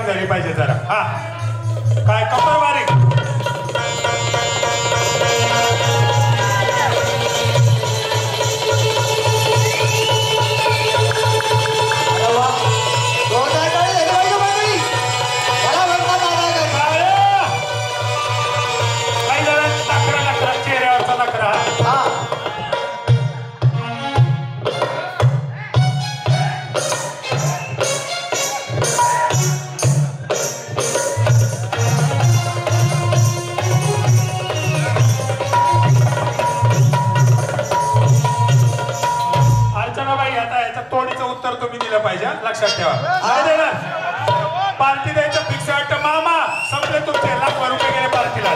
कडक झाली पाहिजे जरा. हा काय कंबर बारीक. लक्षात ठेवा. पार्टी द्यायचं फिक्स वाटतं मामा. संपले तुमचे लाख रुपये गेले पार्टीला.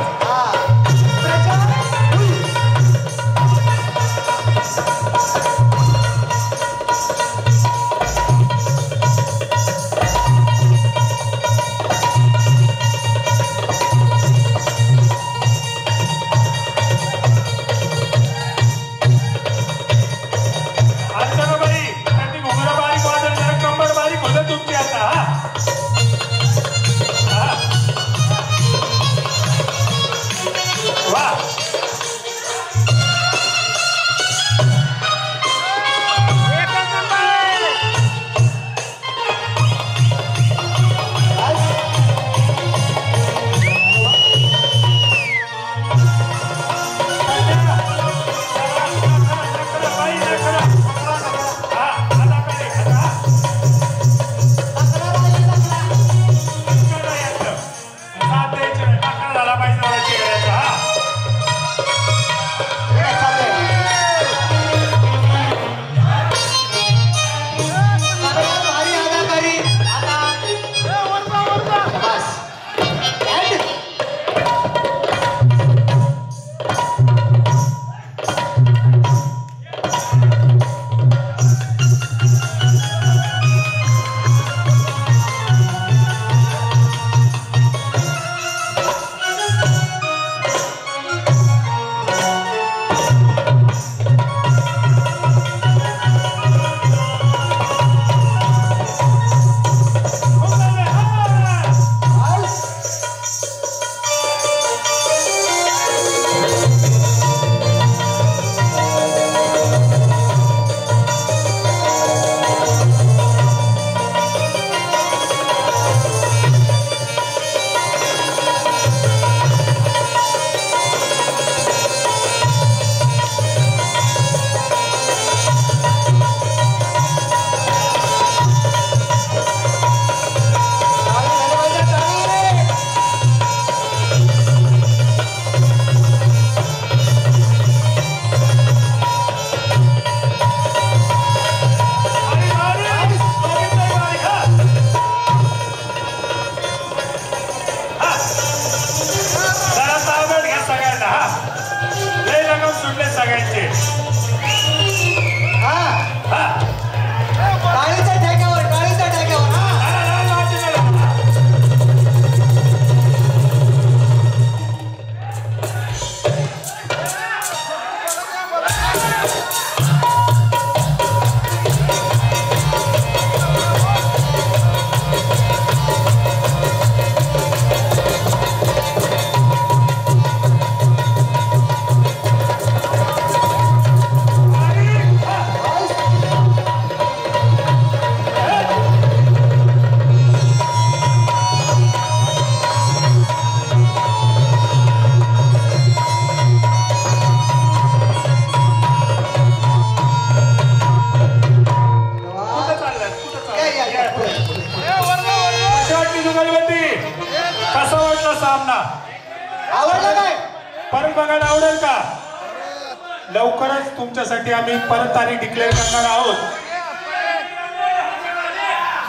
लवकरच तुमच्यासाठी आम्ही परत तारीख डिक्लेअर करणार आहोत.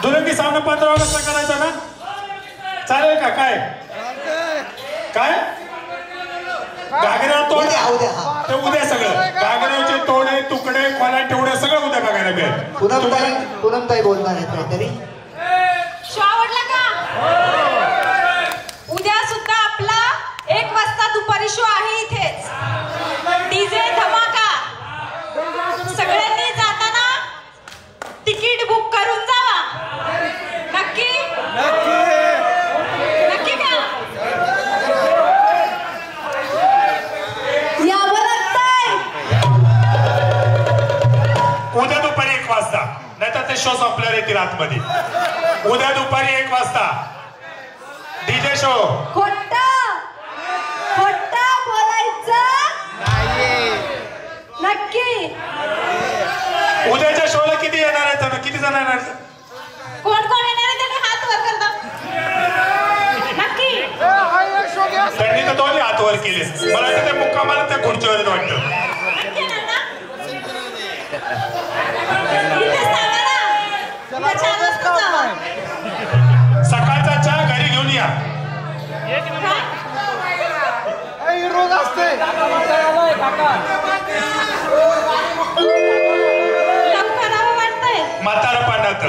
दुरंगी सामना 15 ऑगस्टला करायचा ना? चालेल का? काय काय घागऱ्यावर तोड ते उद्या सगळं घागऱ्याचे तोडे तुकडे खोला तेवढे सगळं उद्या बघायला मिळेल. पूनमताई बोलणार आहेत काहीतरी. आवडला का? उद्या सुद्धा आपला 1 वाजता दुपारी शो आहे इथेच. डीजे धमाका. सगळ्यांनी जाताना तिकीट बुक करून जावा. नक्की? शो संपल्यावर येतील आतमध्ये. उद्या दुपारी 1 वाजता डीजे शो. खोटं बोलायचं नक्की. उद्याच्या शोला किती येणार आहेत? किती जण येणार? कोण कोण येणार आहे त्यांनी हात वर करता नक्की. त्यांनी तर दोन्ही हात वर केले. मला वाटतं ते मुक्कामाला त्या खुर्चीवर वाटतं. नक्की येणार ना? इथे सांगा ना. उद्या 4 वाजता जावा. सकाळचा चहा घरी घेऊन या. काय रोज असते. म्हातारपणात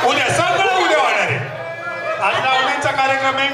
उद्या सगळं उद्या होणार आहे. आज लावण्याचा कार्यक्रम आहे.